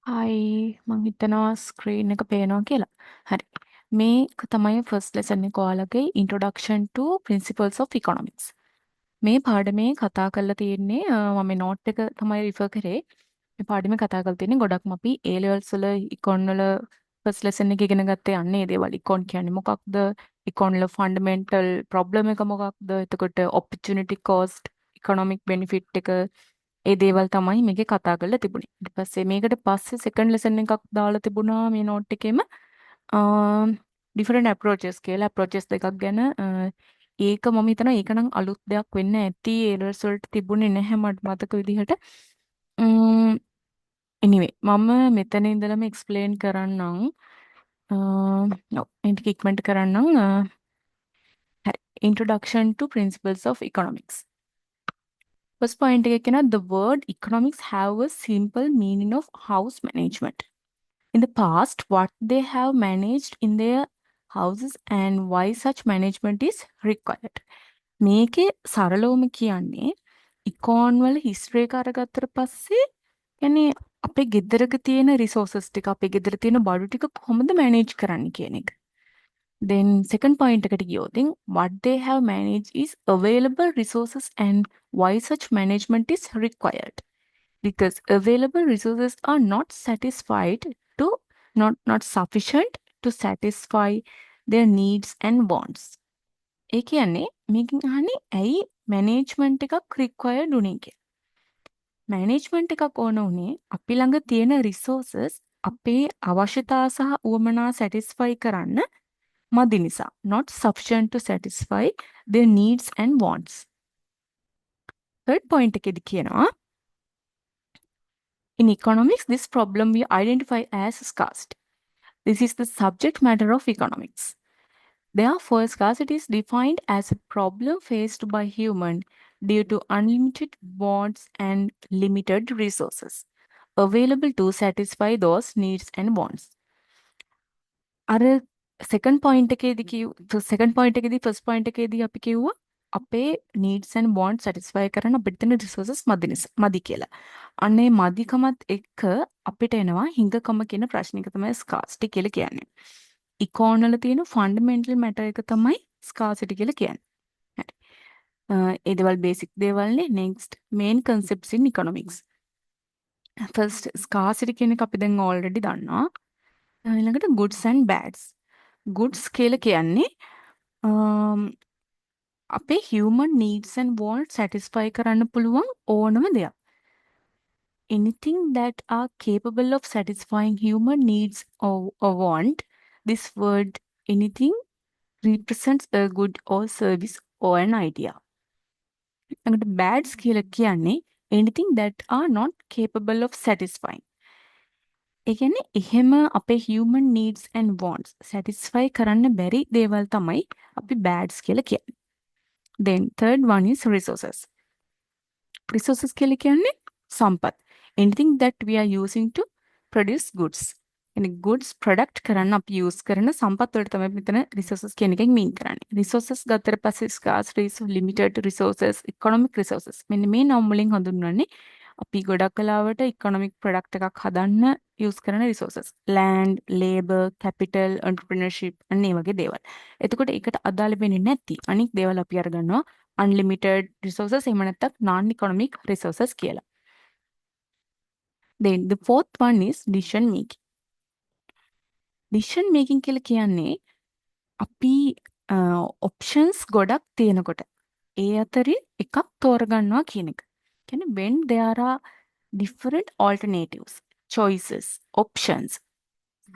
හයි මං හිතනවා ස්ක්‍රීන් එක පේනවා කියලා. හරි. මේක තමයි ෆස්ට් ලෙසන් එක ඔයාලගේ Introduction to Principles of Economics. මේ පාඩමේ කතා කරලා තියෙන්නේ මම මේ නෝට් එක තමයි රිෆර් කරේ. මේ පාඩමේ කතා කරලා තියෙන්නේ ගොඩක්ම අපි A levels වල ඉකොන් වල ෆස්ට් ලෙසන් එක ඉගෙන ගත්තේ යන්නේ ඒ දේවල්. ඉකොන් කියන්නේ මොකක්ද? ඉකොන් වල ෆන්ඩමෙන්ටල් ප්‍රොබ්ලම් එක මොකක්ද? එතකොට opportunity cost, economic benefit එක ඒ දේවල් තමයි මේකේ කතා කරලා තිබුණේ. ඊට පස්සේ මේකට පස්සේ සෙකන්ඩ් ලෙසන් එකක් දාලා තිබුණා මේ නෝට් එකේම different approaches කියලා approaches දෙකක් ගැන ඒක මම හිතනවා ඒක නම් අලුත් දෙයක් වෙන්න ඇති ඒ රිසල්ට් තිබුණේ නැහැ මට මතක විදිහට. anyway මම මෙතන ඉඳලම එක්ස්ප්ලেইন කරන්නම්. ඔව් ඒක ඉක්මනට කරන්නම්. හරි. Introduction to Principles of Economics. First point එක කියන the word economics have a simple meaning of house management. In the past, what they have managed in their houses and why such management is required. මේකේ සරලවම කියන්නේ ඉකෝන් වල history එක අරගත්තට පස්සේ يعني අපේ ගෙදරක තියෙන රිසෝසස් ටික අපේ ගෙදර තියෙන බඩු ටික කොහොමද මැනේජ් කරන්න කියන එක. Then second point එකට ගියොත් what they have managed is available resources and why such management is required. Because available resources are not satisfied to not sufficient to satisfy their needs and wants. ඒ කියන්නේ මේකෙන් අහන්නේ ඇයි management එකක් රික්වයර්ඩ් උනේ කියලා. Management එකක් ඕන උනේ අපි ළඟ තියෙන රිසෝසස් අපේ අවශ්‍යතා සහ උවමනා සැටිස්ෆයි කරන්න මදි නිසා. Not sufficient to satisfy their needs and wants. third point එකේදී කියනවා in economics, this problem we identify as scarcity. This is the subject matter of economics. Therefore, scarcity is defined as a problem faced by human due to unlimited wants and limited resources available to satisfy those needs and wants. අර second point එකේදී first point එකේදී අපි කිව්වා අපේ needs and wants satisfy කරන්න අපිට තියෙන resources මදි කියලා. අනේ මදිකමත් එක්ක අපිට එනවා හිඟකම කියන ප්‍රශ්නික තමයි scarcity කියලා කියන්නේ. ඉකෝන් වල තියෙන fundamental matter එක තමයි scarcity කියලා කියන්නේ. හරි. ඒ දේවල් basic දේවල්නේ. next main concepts in economics. first scarcity කියන එක අපි දැන් already දන්නවා. ඊළඟට goods and bads. goods කියලා කියන්නේ අපේ human needs and wants satisfy කරන්න පුළුවන් ඕනම දෙයක්. Anything that are capable of satisfying human needs or want, this word anything represents a good or service or an idea. ඊළඟට bads කියලා කියන්නේ anything that are not capable of satisfying. ඒ කියන්නේ එහෙම අපේ human needs and wants satisfy කරන්න බැරි දේවල් තමයි අපි bads කියලා කියන්නේ. Then third one is resources. Resources කියලා කියන්නේ සම්පත්. Anything that we are using to produce goods. يعني goods product කරන්න අපි use කරන සම්පත් වලට තමයි මෙතන resources කියන එකෙන් mean කරන්නේ. resources ගත්තට පස්සේ scarce resources, limited resources, economic resources. මෙන්න මේ නම් වලින් හඳුන්වන්නේ අපි ගොඩක් කලාවට economic product එකක් හදන්න use කරන resources. land, labor, capital, entrepreneurship අන්න ඒ වගේ දේවල්. එතකොට ඒකට අදාළ වෙන්නේ නැති අනික් දේවල් අපි අරගන්නවා unlimited resources එහෙම නැත්නම් non economic resources කියලා. Then the fourth one is decision making. decision making කියලා කියන්නේ අපි options ගොඩක් තියෙනකොට ඒ අතරින් එකක් තෝරගන්නවා කියන එක. කියන්නේ when there are different alternatives, choices, options,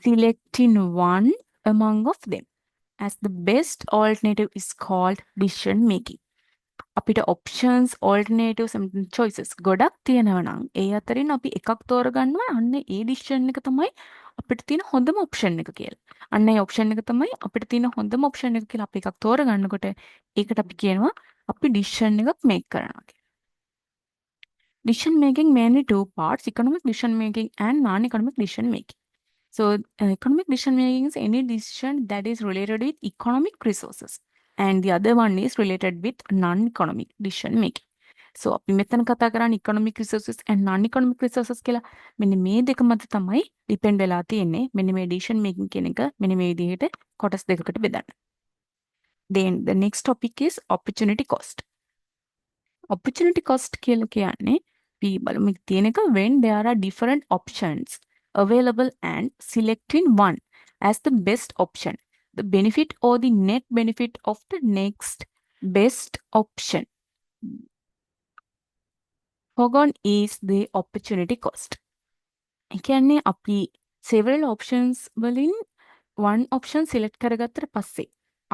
selecting one among of them as the best alternative is called decision making. අපිට options, alternatives and choices ගොඩක් තියෙනවා නම් ඒ අතරින් අපි එකක් තෝරගන්නවා අන්න ඒ decision එක තමයි අපිට තියෙන හොඳම option එක කියලා. අන්න ඒ option එක තමයි අපිට තියෙන හොඳම option එක කියලා අපි එකක් තෝරගන්නකොට ඒකට අපි කියනවා අපි decision එකක් make කරනවා කියලා. Decision making mainly two parts, economic decision making and non-economic decision making. So economic decision making is any decision that is related with economic resources. And the other one is related with non-economic decision making. So අපි මෙතන කතා කරන්නේ economic resources and non-economic resources කියලා. මෙන්න මේ දෙක මත තමයි depend වෙලා තියෙන්නේ. මෙන්න මේ decision making කියන එක මෙන්න මේ විදිහට කොටස් දෙකකට බෙදන්න. Then the next topic is opportunity cost. Opportunity cost කියලා කියන්නේ අපි බලමු තියෙන එක when there are different options available and selecting one as the best option. The benefit or the net benefit of the next best option. Foregone is the opportunity cost. ඒ කියන්නේ අපි several options වලින් one option select කරගත්තට පස්සේ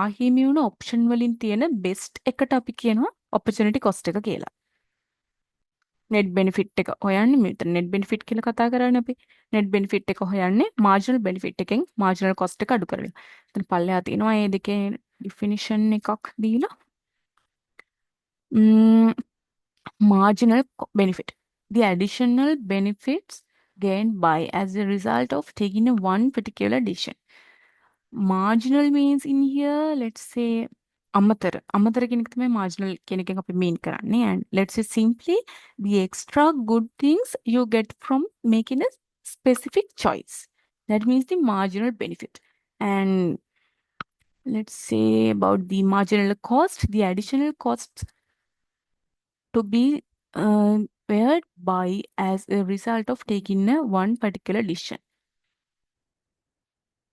අහිමි වුණ option වලින් තියෙන best එකට අපි කියනවා opportunity cost එක කියලා. net benefit එක හොයන්නේ මෙතන net benefit කියලා කතා කරන්නේ අපි. net benefit එක හොයන්නේ marginal benefit එකෙන් marginal cost එක අඩු කරලා. එතන පල්ලෙහා තියෙනවා මේ දෙකේ definition එකක් දීලා. Marginal benefit. The additional benefits gained by as a result of taking a one particular decision. Marginal means in here, let's say, අමතර කියන එක තමයි marginal කියන එකෙන් අපි mean කරන්නේ. And let's say simply the extra good things you get from making a specific choice. That means the marginal benefit. And let's say about the marginal cost, the additional costs to be paid by as a result of taking a one particular decision.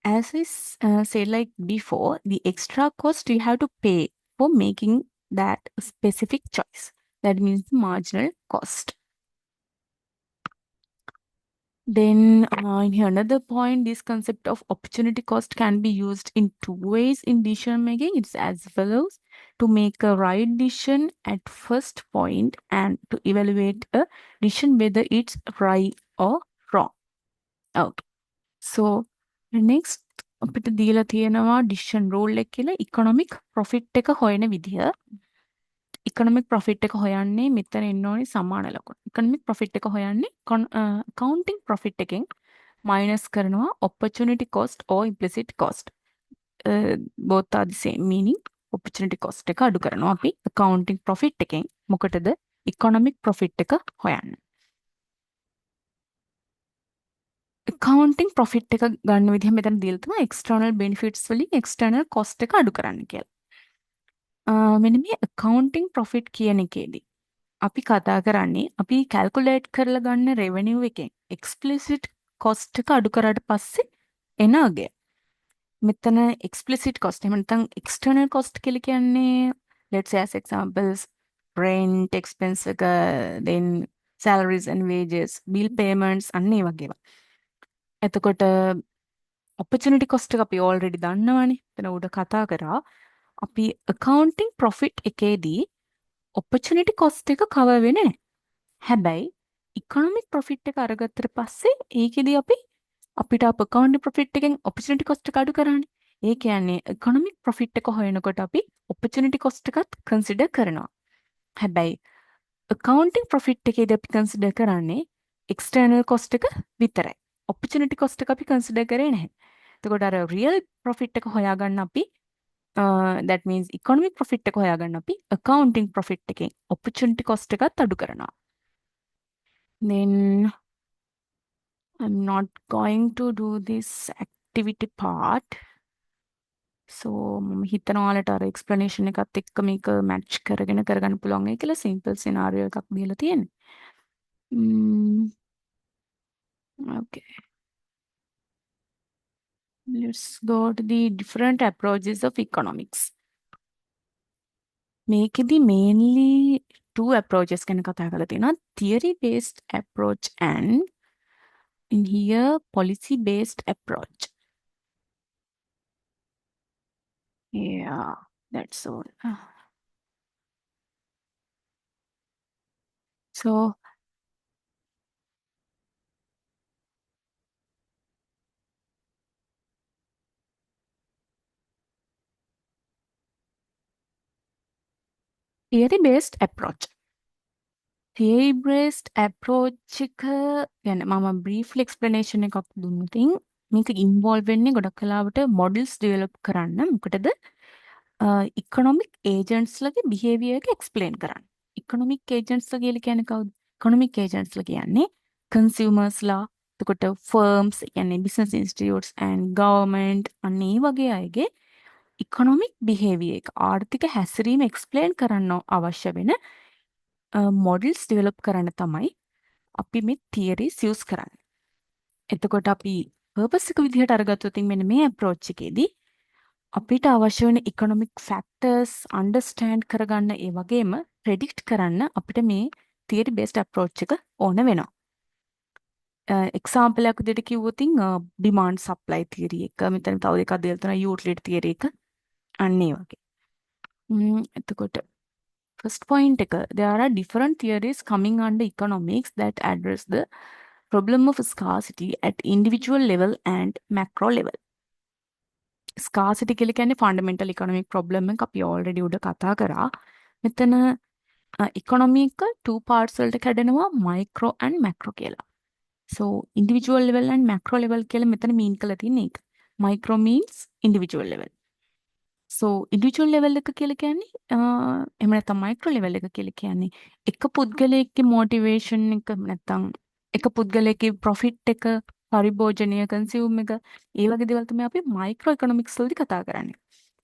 As I said like before, the extra cost you have to pay for making that specific choice. That means the marginal cost. Then in here, another point, this concept of opportunity cost can be used in two ways in decision making. It's as follows: to make a right decision at first point and to evaluate a decision whether it's right or wrong. Okay. So next අපිට දීලා තියෙනවා decision rule එක කියලා economic profit එක හොයන විදිය. economic profit එක හොයන්නේ මෙතන එන්න ඕනේ සමාන ලකුණු. economic profit එක හොයන්නේ accounting profit එකෙන් minus කරනවා opportunity cost or implicit cost. Both are the same meaning. opportunity cost එක අඩු කරනවා අපි accounting profit එකෙන්. මොකටද economic profit එක හොයන්නේ. accounting profit එක ගන්න විදිහ මෙතන දීලා තියෙනවා external benefits වලින් external cost එක අඩු කරන්න කියලා. මෙන්න මේ accounting profit කියන එකේදී අපි කතා කරන්නේ අපි calculate කරලා ගන්න revenue එකෙන් explicit cost එක අඩු කරාට පස්සේ එන අගය. මෙතන explicit cost එහෙම නැත්නම් external cost කියලා කියන්නේ let's say as examples rent expense එක then salaries and wages bill payments අන්න ඒ වගේ ඒවා. එතකොට opportunity cost එක අපි already දන්නවනේ. එතන උඩ කතා කරා අපි accounting profit එකේදී opportunity cost එක cover වෙන්නේ නැහැ. හැබැයි economic profit එක අරගත්තට පස්සේ ඒකෙදී අපිට accounting profit එකෙන් opportunity cost එක අඩු කරන්නේ. ඒ කියන්නේ economic profit එක හොයනකොට අපි opportunity cost එකත් consider කරනවා. හැබැයි accounting profit එකේදී අපි consider කරන්නේ external cost එක විතරයි. opportunity cost එක අපි consider කරේ නැහැ. එතකොට අර real profit එක හොයාගන්න අපි that means economic profit එක හොයාගන්න අපි accounting profit එකෙන් opportunity cost එකත් අඩු කරනවා. Then I'm not going to do this activity part. So මම හිතනවා ඔයාලට අර explanation එකත් එක්ක මේක match කරගෙන කරගන්න පුළුවන් වෙයි කියලා simple scenario එකක් දීලා තියෙනවා. Okay. Let's go to the different approaches of economics. මේකෙදි mainly two approaches ගැන කතා කරලා තියෙනවා. Theory based approach and in here policy based approach. Yeah, that's all. So theory based approach. Theory based approach එක ගැන මම briefly explanation එකක් දුන්නා. මේක involve වෙන්නේ ගොඩක් කලාවට models develop කරන්න. මොකටද economic agents ලගේ behavior එක explain කරන්න. ඉකොනොමික් ඒජන්ට්ස්ලා කියලා කියන්නේ කවුද? ඉකොනොමික් ඒජන්ට්ස්ලා කියන්නේ කන්සියුමර්ස්ලා, එතකොට ෆර්ම්ස්, කියන්නේ බිස්නස් ඉන්ස්ටිටියුට්ස් ඇන්ඩ් ගවර්න්මන්ට් අන්න ඒ වගේ අයගේ ඉකොනොමික් බිහේවියර් එක ආර්ථික හැසිරීම එක්ස්ප්ලেইন කරන්න අවශ්‍ය වෙන මොඩල්ස් ඩෙවලොප් කරන්න තමයි අපි මේ තියරිස් යූස් කරන්නේ. එතකොට අපි පර්පස් එක විදිහට අරගත්තොත් මෙන්න මේ අප්‍රෝච් එකේදී අපිට අවශ්‍ය වෙන ඉකොනොමික් ෆැක්ටර්ස් අන්ඩර්ස්ටෑන්ඩ් කරගන්න ඒ වගේම ප්‍රෙඩික්ට් කරන්න අපිට මේ තියරි බේස්ඩ් අප්‍රෝච් එක ඕන වෙනවා. එක්සාම්පල් එකක් විදිහට කිව්වොත් ඩිමාන්ඩ් සප්ලයි තියරි එක, මෙතන තව දෙකක් දෙලා තියෙනවා යූටිලිටි තියරි එක. අන්න ඒ වගේ. එතකොට first point එක, there are different theories coming under economics that address the problem of scarcity at individual level and macro level. ස්කාසිටි කියලා කියන්නේ ෆන්ඩමෙන්ටල් ඉකොනොමික් ප්‍රොබ්ලම් එක අපි ඔල්රෙඩි උඩ කතා කරා. මෙතන ඉකොනොමි එක 2 parts වලට කැඩෙනවා මයික්‍රෝ ඇන්ඩ් මැක්‍රෝ කියලා. So individual level and macro level කියලා මෙතන මීන් කරලා තියෙන්නේ ඒක. Micro means individual level. So individual level එක කියලා කියන්නේ එහෙම නැත්නම් micro level එක කියලා කියන්නේ එක පුද්ගලයෙක්ගේ motivation එක නැත්නම් එක පුද්ගලයෙක්ගේ profit එක පරිභෝජනය කන්සියුම් එක ඒ වගේ දේවල් තමයි අපි මයික්‍රෝ ඉකොනොමික්ස් වලදී කතා කරන්නේ.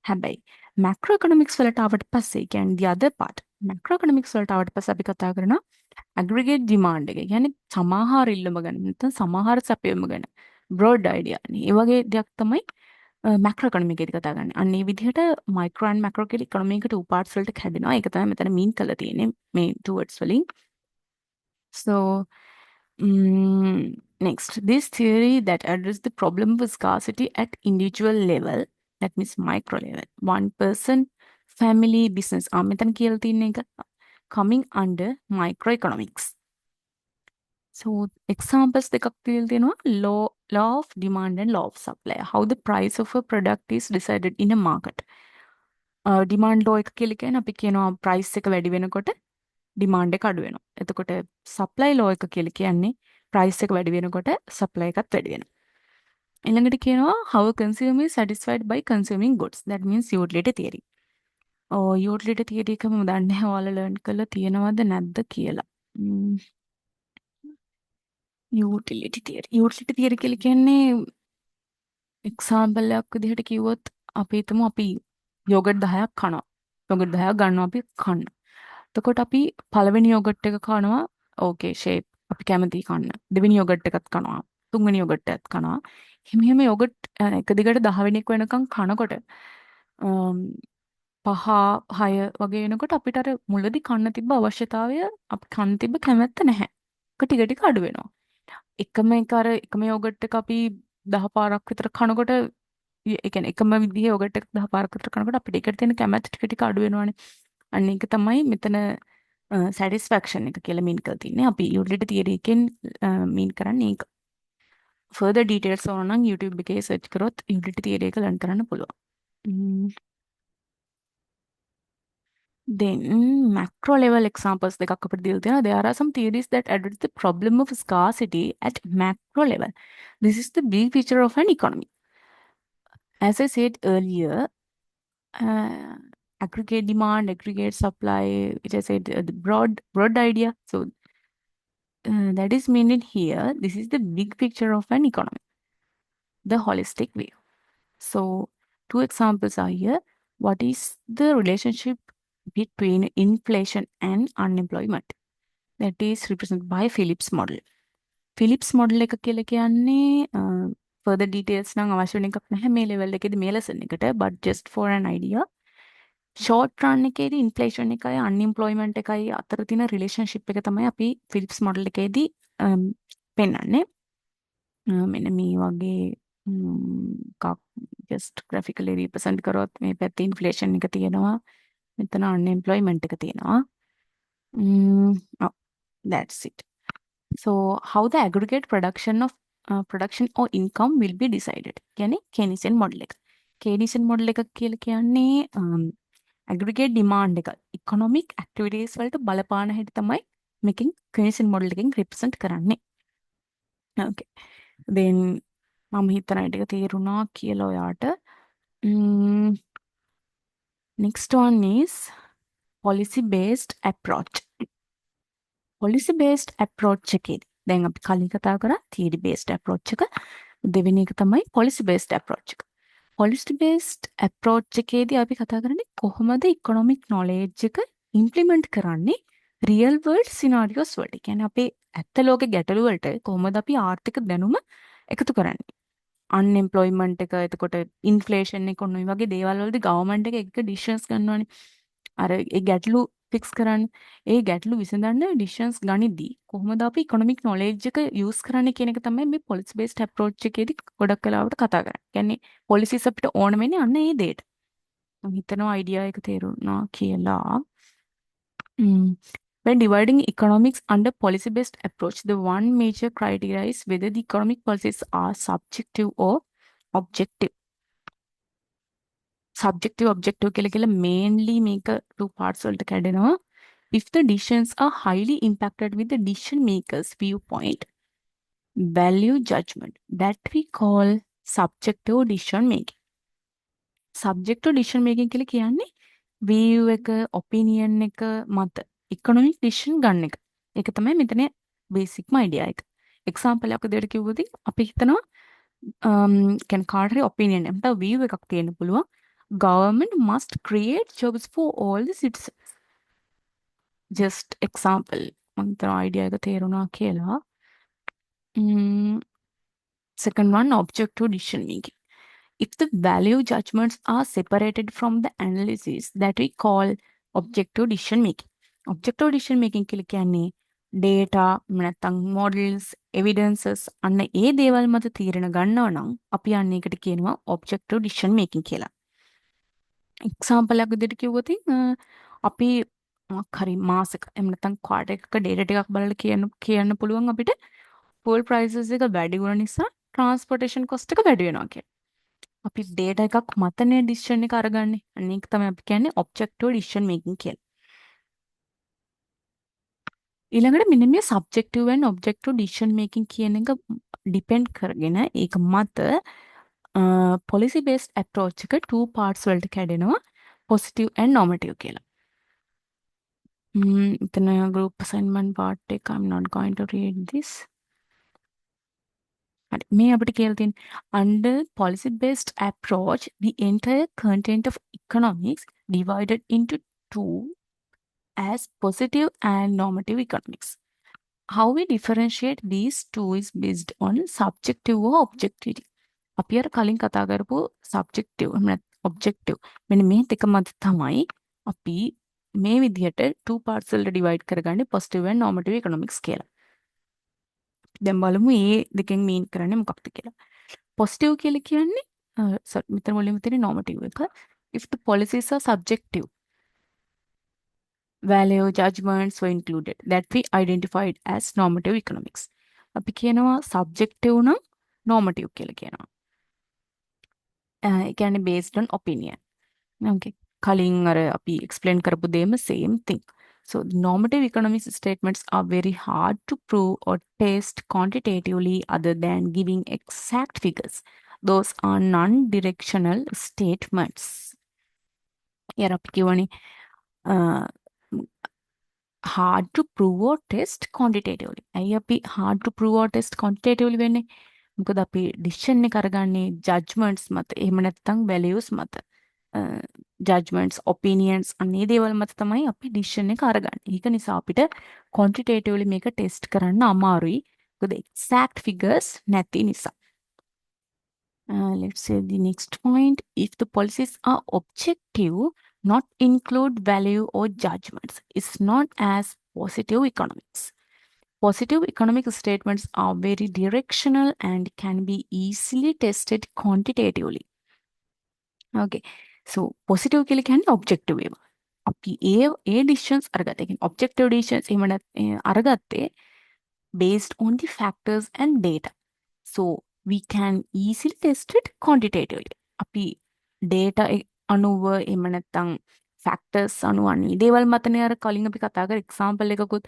හැබැයි මැක්‍රෝ ඉකොනොමික්ස් වලට ආවට පස්සේ කියන්නේ the other part macro economics වලට ආවට පස්සේ අපි කතා කරනවා aggregate demand එක. කියන්නේ සමාහාර ඉල්ලුම ගැන නැත්නම් සමාහාර සැපයීම ගැන. broad idea නේ. ඒ වගේ දෙයක් තමයි මැක්‍රෝ ඉකොනොමික් එකේදී කතා කරන්නේ. අන්න ඒ විදිහට මයික්‍රෝ ඇන්ඩ් මැක්‍රෝ කියලා ඉකොනොමි එක 2 parts වලට කැඩෙනවා. ඒක තමයි මෙතන මීන් කරලා තියෙන්නේ මේ two words වලින්. So next, this theory that address the problem of scarcity at individual level, that means micro level, one person, family, business, මෙතන කියලා තියෙන එක coming under microeconomics. So examples දෙකක් දීලා තියෙනවා law of demand and law of supply. How the price of a product is decided in a market. demand law එක කියලා කියන්නේ අපි කියනවා price එක වැඩි වෙනකොට demand එක අඩු වෙනවා. එතකොට supply law එක කියලා කියන්නේ price එක වැඩි වෙනකොට supply එකත් වැඩි වෙනවා. ඊළඟට කියනවා how a consumer is satisfied by consuming goods. That means utility theory. utility theory එක මම දන්නේ නැහැ ඔයාලා learn කරලා තියෙනවද නැද්ද කියලා. utility theory. utility theory කියලා කියන්නේ example එකක් විදිහට කිව්වොත් අපි හිතමු අපි යෝගට් 10ක් කනවා. යෝගට් 10ක් ගන්නවා අපි කන්න. එතකොට අපි පළවෙනි යෝගට් එක කනවා ඕකේ ෂේප් අපි කැමති කන්න. දෙවෙනි යෝගට් එකත් කනවා. තුන්වෙනි යෝගට් එකත් කනවා. හිම යෝගට් එක දිගට 10 වෙනික් වෙනකන් කනකොට 5 6 වගේ වෙනකොට අපිට අර මුලදී කන්න තිබ්බ අවශ්‍යතාවය අපි කන්න තිබ්බ කැමැත්ත නැහැ. ටික ටික අඩු වෙනවා. එකම යෝගට් එක අපි 10 පාරක් විතර කනකොට ඒ කියන්නේ එකම විදිහේ යෝගට් එකක් 10 පාරක් විතර කනකොට අපිට ඒකට තියෙන කැමැත්ත ටික ටික අඩු වෙනවානේ. අන්න ඒක තමයි මෙතන satisfaction එක කියලා මීන් කරලා තින්නේ. අපි utility theory එකෙන් මීන් කරන්නේ ඒක. further details ඕන නම් YouTube එකේ search කරොත් utility theory එක learn කරන්න පුළුවන්. Then macro level examples දෙකක් අපිට දීලා තියෙනවා. There are some theories that address the problem of scarcity at macro level. This is the big feature of an economy. As I said earlier, aggregate demand, aggregate supply, which I said the broad idea. So that is meant here. This is the big picture of an economy, the holistic view. So two examples are here. What is the relationship between inflation and unemployment? That is represented by Phillips model. Phillips model එක කියලා කියන්නේ further details නම් අවශ්‍ය වෙන එකක් නැහැ මේ level එකේදී මේ lesson එකට, but just for an idea. short run එකේදී inflation එකයි unemployment එකයි අතර තියෙන relationship එක තමයි අපි Phillips model එකේදී පෙන්වන්නේ. මෙන්න මේ වගේ just graphically represent කරොත් මේ පැත්තේ inflation එක තියෙනවා, මෙතන unemployment එක තියෙනවා. That's it. So how the aggregate production or income will be decided? කියන්නේ Keynesian model එක. Keynesian model එක කියලා කියන්නේ aggregate demand එක economic activities වලට බලපාන හැටි තමයි මේකෙන් Keynesian model එකෙන් represent කරන්නේ. Okay. Then මම හිතන ටික තේරුණා කියලා ඔයාට. Next one is policy based approach. policy based approach එකේදී දැන් අපි කලින් කතා කරා theory based approach එක. දෙවෙනි එක තමයි policy based approach එක. policy based approach එකේදී අපි කතා කරන්නේ කොහොමද economic knowledge එක implement කරන්නේ real world scenarios වලට. කියන්නේ අපේ ඇත්ත ලෝකේ ගැටලු වලට කොහොමද අපි ආර්ථික දැනුම එකතු කරන්නේ. අන්එම්ප්ලොයිමන්ට් එක, එතකොට ඉන්ෆ්ලේෂන් එක, ඔන්න ඔය වගේ දේවල් වලදී ගවර්න්මන්ට් එක ඩිසිෂන්ස් ගන්නවානේ. අර ඒ ගැටලු ෆික්ස් කරන්න, ඒ ගැටලු විසඳන්න ඩිසිෂන්ස් ගනිද්දී කොහොමද අපි ඉකොනොමික් නොලෙජ් එක යූස් කරන්නේ කියන එක තමයි මේ පොලිසි බේස්ඩ් අප්‍රෝච් එකේදී ගොඩක් වෙලාවට කතා කරන්නේ. කියන්නේ පොලිසිස් අපිට ඕන වෙන්නේ අන්න ඒ දෙයට. මම හිතනවා අයිඩියා එක තේරුණා කියලා. When dividing economics under policy-based approach, the one major criteria is whether the economic policies are subjective or objective. Subjective, objective කියලා mainly මේක two parts වලට කැඩෙනවා. If the decisions are highly impacted with the decision maker's viewpoint, value judgment, that we call subjective decision making. Subjective decision making කියලා කියන්නේ view එක, opinion එක මත economic decision ගන්න එක. ඒක තමයි මෙතන බේසික්ම අයිඩියා එක. එක්සාම්පල් එකක් විදිහට කිව්වොත් අපි හිතනවා කියන්නේ කාට හරි opinion එකකට view එකක් තියෙන්න පුළුවන්. Government must create jobs for all the citizens. Just example. මම හිතන අයිඩියා එක තේරුණා කියලා. Second one, objective decision making. If the value judgments are separated from the analysis, that we call objective decision making. Objective decision making කියලා කියන්නේ data නැත්නම් models, evidences අන්න ඒ දේවල් මත තීරණ ගන්නවා නම් අපි අන්න ඒකට කියනවා objective decision making කියලා. එක්සාම්පල් එකක් විදිහට කිව්වොත් අපි මොකක් හරි මාසෙක එහෙම නැත්නම් quarter එකක data ටිකක් බලලා කියන්න පුළුවන් අපිට fuel prices එක වැඩි වුණ නිසා transportation cost එක වැඩි වෙනවා කියලා. අපි data එකක් මතනේ decision එක අරගන්නේ. අන්න ඒක තමයි අපි කියන්නේ objective decision making කියලා. ඊළඟට මෙන්න මේ subjective and objective decision making කියන එක depend කරගෙන ඒක මත policy based approach එක two parts වලට කැඩෙනවා positive and normative කියලා. එතන group assignment part එක I'm not going to read this. මේ අපිට කියලා තියෙන under policy based approach the entire content of economics divided into two as positive and normative economics. How we differentiate these two is based on subjective or objective. අපි අර කලින් කතා කරපු subjective objective මෙන්න මේ දෙක මත තමයි අපි මේ විදිහට two parts වලට divide කරගන්නේ positive and normative economics කියලා. දැන් බලමු මේ දෙකෙන් mean කරන්නේ මොකක්ද කියලා. positive කියලා කියන්නේ මෙතන මුලින්ම තියෙන normative එක. If the policies are subjective, value judgments were included that we identified as normative economics. අපි කියනවා subjective නම් normative කියලා කියනවා. ඒ කියන්නේ based on opinion. Okay. කලින් අර අපි explain කරපු දෙයම same thing. So the normative economics statements are very hard to prove or test quantitatively other than giving exact figures. Those are non-directional statements. here අපි කියවනේ hard to prove or test quantitatively. ඇයි අපි hard to prove or test quantitatively වෙන්නේ? මොකද අපි decision එක අරගන්නේ judgments මත. එහෙම නැත්නම් values මත. judgments, opinions අනේ දේවල් මත තමයි අපි decision එක අරගන්නේ. ඒක නිසා අපිට quantitatively මේක test කරන්න අමාරුයි. මොකද exact figures නැති නිසා. Let's say the next point. If the policies are objective, not include value or judgments, it's not as positive economics. Positive economic statements are very directional and can be easily tested quantitatively. Okay. So positive කියලා කියන්නේ objective ඒවා. අපි ඒ decisions අරගත්තා. ඒ කියන්නේ objective decisions එහෙම අරගත්තේ based on the factors and data. So we can easily test it quantitatively. අපි data අනුව එහෙම නැත්නම් factors අනුව අනේ දේවල් මතනේ අර කලින් අපි කතා කර example එකකුත්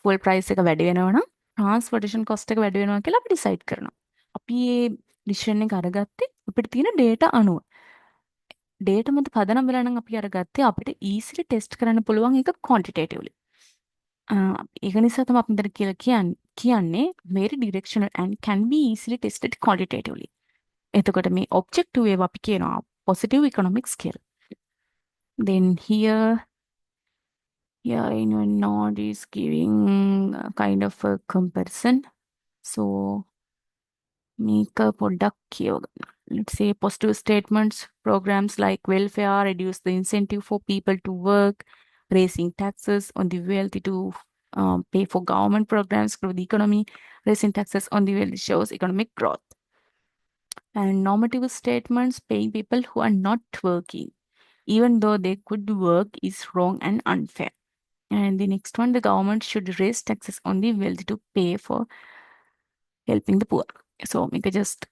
fuel price එක වැඩි වෙනවා නම් transportation cost එක වැඩි වෙනවා කියලා අපි decide කරනවා. අපි මේ decision එක අරගත්තේ අපිට තියෙන data අනුව. data මත පදනම් වෙලා නම් අපි අරගත්තේ අපිට easily test කරන්න පුළුවන් එක quantitatively. ඒක නිසා තමයි අපි මෙතන කියලා කියන්නේ very directional and can be easily tested quantitatively. එතකොට මේ objective ඒවා අපි කියනවා positive economic scale. Then here node is giving a kind of a comparison. So make a product here. Let's say positive statements, programs like welfare reduce the incentive for people to work, raising taxes on the wealthy to pay for government programs, grow the economy, raising taxes on the wealthy shows economic growth. And normative statements, paying people who are not working, even though they could work, is wrong and unfair. And the next one, the government should raise taxes on the wealthy to pay for helping the poor. So make just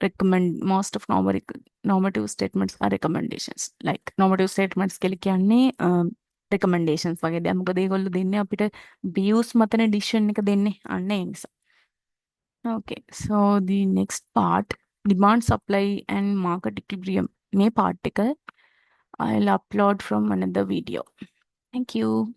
recommend most of normative statements are recommendations. Like normative statements කියලා කියන්නේ recommendations වගේ දෙයක්. මොකද ඒගොල්ලෝ දෙන්නේ අපිට views මතනේ decision එක දෙන්නේ. අන්න ඒ නිසා. Okay, so the next part, demand, supply and market equilibrium. මේ part එක I'll upload from another video. Thank you.